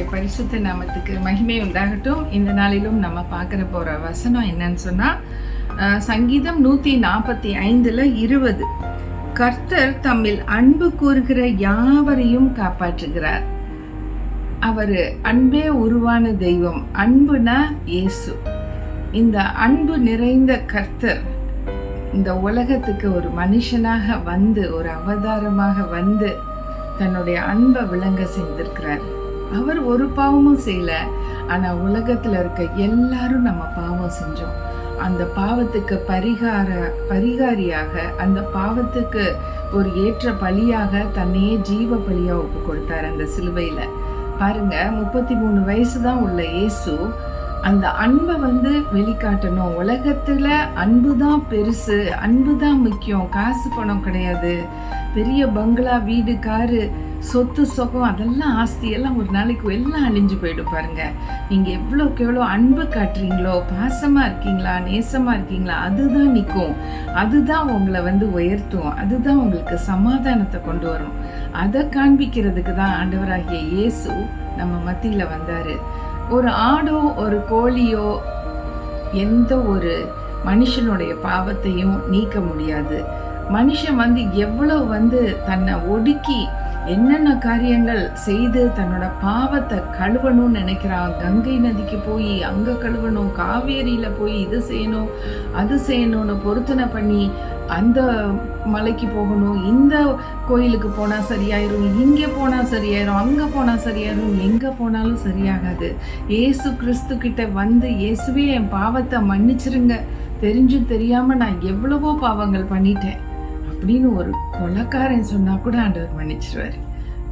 கர்த்தருடைய பரிசுத்த நாமத்துக்கு மகிமை உண்டாகட்டும். இந்த நாளிலும் நம்ம பார்க்குற போகிற வசனம் என்னன்னு சொன்னால் சங்கீதம் 145:20. கர்த்தர் தம்மில் அன்பு கூறுகிற யாவரையும் காப்பாற்றுகிறார். அவர் அன்பே உருவான தெய்வம். அன்புனா இயேசு. இந்த அன்பு நிறைந்த கர்த்தர் இந்த உலகத்துக்கு ஒரு மனுஷனாக வந்து, ஒரு அவதாரமாக வந்து தன்னுடைய அன்பை விளங்க செய்திருக்கிறார். அவர் ஒரு பாவமும் செய்யல, ஆனா உலகத்துல இருக்க எல்லாரும் நம்ம பாவம் செஞ்சோம். அந்த பாவத்துக்கு பரிகாரியாக, அந்த பாவத்துக்கு ஒரு ஏற்ற பலியாக தன்னையே ஜீவ பலியா ஒப்பு கொடுத்தார் அந்த சிலுவையில. பாருங்க, 33 வயசு தான் உள்ள இயேசு அந்த அன்பை வெளிக்காட்டணும். உலகத்துல அன்பு தான் பெருசு, அன்பு தான் முக்கியம். காசு பணம் கிடையாது. பெரிய பங்களா, வீடு, காரு, சொத்து, சுகம், அதெல்லாம் ஆஸ்தி எல்லாம் ஒரு நாளைக்கு எல்லாம் அழிஞ்சு போயிடும். பாருங்க, நீங்க எவ்வளோக்கு எவ்வளோ அன்பு காட்டுறீங்களோ, பாசமா இருக்கீங்களா, நேசமா இருக்கீங்களா, அதுதான் நிற்கும். அதுதான் உங்களை உயர்த்தும். அதுதான் உங்களுக்கு சமாதானத்தை கொண்டு வரும். அதை காண்பிக்கிறதுக்கு தான் ஆண்டவராகிய இயேசு நம்ம மத்தியில வந்தாரு. ஒரு ஆடோ ஒரு கோழியோ எந்த ஒரு மனுஷனுடைய பாவத்தையும் நீக்க முடியாது. மனுஷன் எவ்வளவு தன்னை ஒடுக்கி என்னென்ன காரியங்கள் செய்து தன்னோட பாவத்தை கழுவணும்னு நினைக்கிறான். கங்கை நதிக்கு போய் அங்கே கழுவணும், காவேரியில போய் இது செய்யணும், அது செய்யணும்னு பொருத்தனை பண்ணி அந்த மலைக்கு போகணும், இந்த கோயிலுக்கு போனால் சரியாயிரும், இங்கே போனால் சரியாயிரும், அங்கே போனால் சரியாயிரும், எங்கே போனாலும் சரியாகாது. ஏசு கிறிஸ்து கிட்ட இயேசுவே என் பாவத்தை மன்னிச்சிருங்க, தெரிஞ்சும் தெரியாமல் நான் எவ்வளவோ பாவங்கள் பண்ணிட்டேன் அப்படின்னு ஒரு கொலைக்காரன் சொன்னா கூட ஆண்டவர் மன்னிச்சிருவாரு.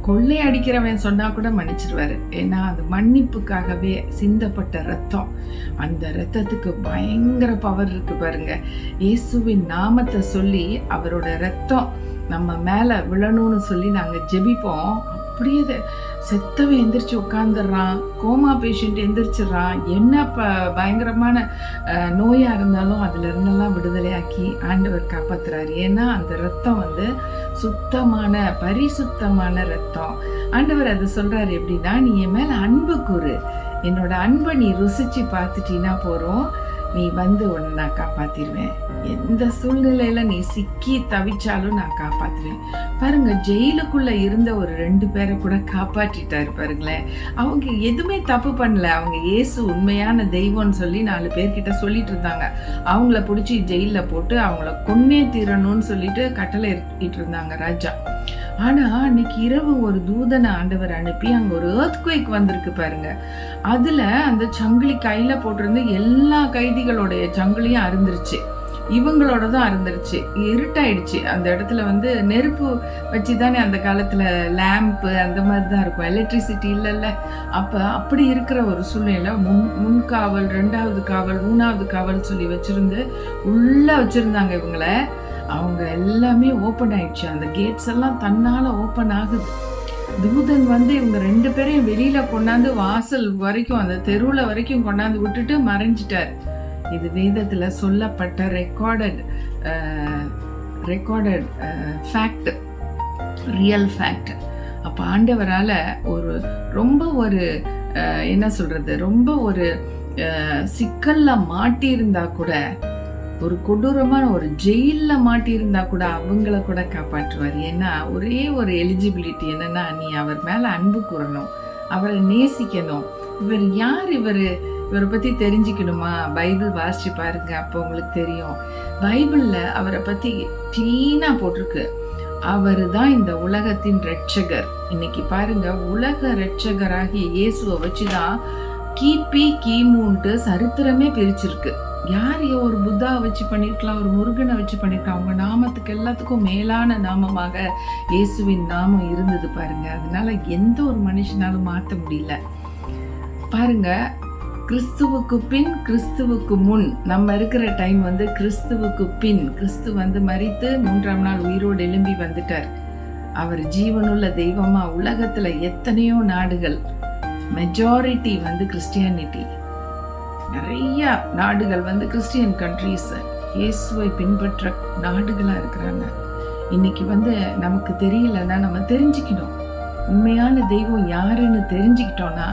கொள்ளை அடிக்கிறவன் சொன்னா கூட மன்னிச்சிருவாரு. ஏன்னா அது மன்னிப்புக்காகவே சிந்தப்பட்ட ரத்தம். அந்த ரத்தத்துக்கு பயங்கர பவர் இருக்கு. பாருங்க, இயேசுவின் நாமத்தை சொல்லி அவரோட ரத்தம் நம்ம மேல விழணும்னு சொல்லி நாங்க ஜெபிப்போம். அப்படியே செத்தவன் எந்திரிச்சு உட்காந்துடுறான், கோமா பேஷண்ட் எந்திரிச்சிடறான். என்ன பயங்கரமான நோயா இருந்தாலும் அதுல இருந்தெல்லாம் விடுதலையாக்கி ஆண்டவர் காப்பாத்துறாரு. ஏன்னா அந்த ரத்தம் சுத்தமான பரிசுத்தமான ரத்தம். ஆண்டவர் அதை சொல்றாரு எப்படின்னா, நீ என் மேல அன்பு கூறு, என்னோட அன்பை நீ ருசிச்சு பார்த்துட்டீன்னா போறோம், நீ உன்னை நான் காப்பாத்திடுவேன். எந்த சூழ்நிலையில நீ சிக்கி தவிச்சாலும் நான் காப்பாத்துவேன். பாருங்க, ஜெயிலுக்குள்ள இருந்த ஒரு 2 பேரை கூட காப்பாற்றிட்டாரு. பாருங்களேன், அவங்க எதுவுமே தப்பு பண்ணல. அவங்க இயேசு உண்மையான தெய்வம்னு சொல்லி 4 பேர்கிட்ட சொல்லிட்டு இருந்தாங்க. அவங்கள பிடிச்சி ஜெயில போட்டு அவங்கள கொன்னே தீரணும்னு சொல்லிட்டு கட்டளை இறக்கிட்டு இருந்தாங்க ராஜா. ஆனா அன்னைக்கு இரவு ஒரு தூதனை ஆண்டவர் அனுப்பி அங்க ஒரு எர்த்குவேக் வந்திருக்கு. பாருங்க, அதுல அந்த சங்கிலி கையில போட்டிருந்த எல்லா கைதிகளுடைய சங்கிலியும் அருந்துருச்சு. இவங்களோட தான் அருந்துருச்சு. இருட்டாயிடுச்சு. அந்த இடத்துல நெருப்பு வச்சு தானே அந்த காலத்துல லேம்பு அந்த மாதிரி தான் இருக்கும், எலக்ட்ரிசிட்டி இல்லைல்ல. அப்படி இருக்கிற ஒரு சூழ்நிலை முன்காவல், 2வது காவல், 3வது காவல் சொல்லி வச்சிருந்து உள்ள வச்சிருந்தாங்க இவங்கள. அவங்க எல்லாமே ஓப்பன் ஆயிடுச்சு. அந்த கேட்ஸ் எல்லாம் தன்னால ஓப்பன் ஆகுது. தூதன் இவங்க 2 பேரையும் வெளியில கொண்டாந்து வாசல் வரைக்கும், அந்த தெருவுல வரைக்கும் கொண்டாந்து விட்டுட்டு மறைஞ்சிட்டார். இது வேதத்துல சொல்லப்பட்ட ரெக்கார்டட் ஃபேக்ட், ரியல் ஃபேக்ட். அப்ப ஆண்டவரால ரொம்ப என்ன சொல்றது, ரொம்ப சிக்கல்ல மாட்டியிருந்தா கூட, ஒரு கொடூரமான ஒரு ஜெயில மாட்டியிருந்தா கூட அவங்கள கூட காப்பாற்றுவார். ஏன்னா ஒரே ஒரு எலிஜிபிலிட்டி என்னன்னா, நீ அவர் மேல அன்பு கூறணும், அவரை நேசிக்கணும். இவர் யார், இவரை பத்தி தெரிஞ்சுக்கணுமா? பைபிள் வாசிச்சு பாருங்க, அப்போ உங்களுக்கு தெரியும். பைபிள்ல அவரை பத்தி கிளீனா போட்டிருக்கு. அவரு தான் இந்த உலகத்தின் ரட்சகர். இன்னைக்கு பாருங்க, உலக ரட்சகராகிய இயேசுவை வச்சுதான் கிமுன்ட்டு சரித்திரமே பிரிச்சிருக்கு. யார் ஒரு புத்தாவை வச்சு பண்ணிருக்கலாம், ஒரு முருகனை வச்சு பண்ணிருக்கலாம். அவங்க நாமத்துக்கு எல்லாத்துக்கும் மேலான நாமமாக இயேசுவின் நாமம் இருந்தது. பாருங்க, அதனால எந்த ஒரு மனுஷனாலும் மாற்ற முடியல. பாருங்க, கிறிஸ்துவுக்கு பின் கிறிஸ்துவுக்கு முன் நம்ம இருக்கிற டைம் கிறிஸ்துவுக்கு பின். கிறிஸ்து மரித்து 3ஆம் நாள் உயிரோடு எழும்பி வந்துட்டார். அவர் ஜீவனுள்ள தெய்வமா. உலகத்துல எத்தனையோ நாடுகள், மெஜாரிட்டி கிறிஸ்டியானிட்டி, நிறைய நாடுகள் கிறிஸ்டியன் கண்ட்ரீஸ், இயேசுவை பின்பற்ற நாடுகளா இருக்கிறாங்க. இன்னைக்கு நமக்கு தெரியலன்னா நம்ம தெரிஞ்சுக்கணும். உண்மையான தெய்வம் யாருன்னு தெரிஞ்சுக்கிட்டோம்னா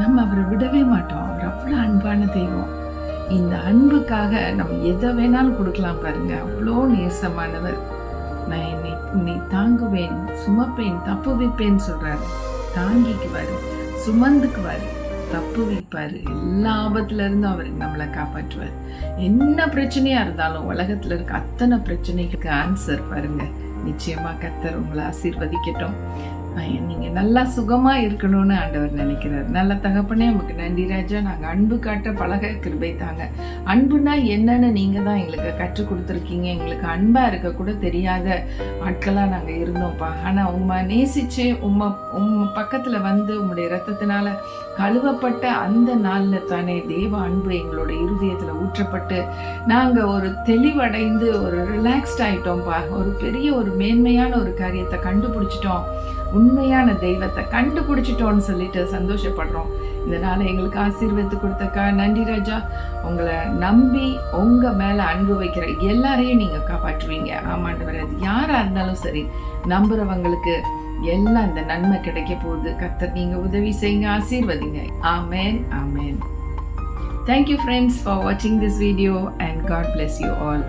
நம்ம அவரை விடவே மாட்டோம். அவர் அவ்வளோ அன்பான தெய்வம். இந்த அன்புக்காக நம்ம எதை வேணாலும் கொடுக்கலாம் பாருங்க. அவ்வளோ நேசமானவர். நான் உன்னை தாங்குவேன், சுமப்பேன், தப்புவிப்பேன்னு சொல்றாரு. தாங்கிக்குவாரு, சுமந்துக்குவாரு, தப்பு வைப்பாரு. எல்லா ஆபத்துல இருந்தும் அவர் நம்மளை காப்பாற்றுவார். என்ன பிரச்சனையா இருந்தாலும் உலகத்துல இருக்க அத்தனை பிரச்சனைக்கு ஆன்சர் பாருங்க. நிச்சயமா கர்த்தர் உங்களை ஆசீர்வதிக்கட்டும். நீங்க நல்லா சுகமா இருக்கணும்னு ஆண்டவர் நினைக்கிறார். நல்ல தகப்பனே, நமக்கு நன்றி ராஜா. நாங்க அன்பு காட்ட பழக கிருபை தாங்க. அன்புனா என்னன்னு நீங்க தான் எங்களுக்கு கற்றுக் கொடுத்துருக்கீங்க. எங்களுக்கு அன்பா இருக்க கூட தெரியாத ஆட்களா நாங்க இருந்தோம்ப்பா. ஆனா உம்மை நேசிச்சு உம்ம பக்கத்துல வந்து உம்முடைய ரத்தத்தினால கழுவப்பட்ட அந்த நாள்ல தானே தேவ அன்பு எங்களோட இருதயத்துல ஊற்றப்பட்டு நாங்க ஒரு தெளிவடைந்து ஒரு ரிலாக்ஸ்ட் ஆயிட்டோம்ப்பா. ஒரு பெரிய ஒரு மேன்மையான ஒரு காரியத்தை கண்டுபிடிச்சிட்டோம். உண்மையான தெய்வத்தை கண்டுபிடிச்சிட்டோன்னு சொல்லிட்டு சந்தோஷப்படுறோம். இந்த நாளை எங்களுக்கு ஆசீர்வாதத்தை கொடுத்தக்கா நன்றி ராஜா. உங்களை நம்பி உங்க மேல அன்பு வைக்கிற எல்லாரையும் நீங்க காப்பாற்றுவீங்க. ஆமாண்டவர், அது யாரா இருந்தாலும் சரி, நம்புறவங்களுக்கு எல்லாம் இந்த நன்மை கிடைக்க போகுது. கர்த்தர் நீங்க உதவி செய்யுங்க, ஆசீர்வதிங்க. ஆமேன், ஆமேன். Thank you friends for watching this video and God bless you all.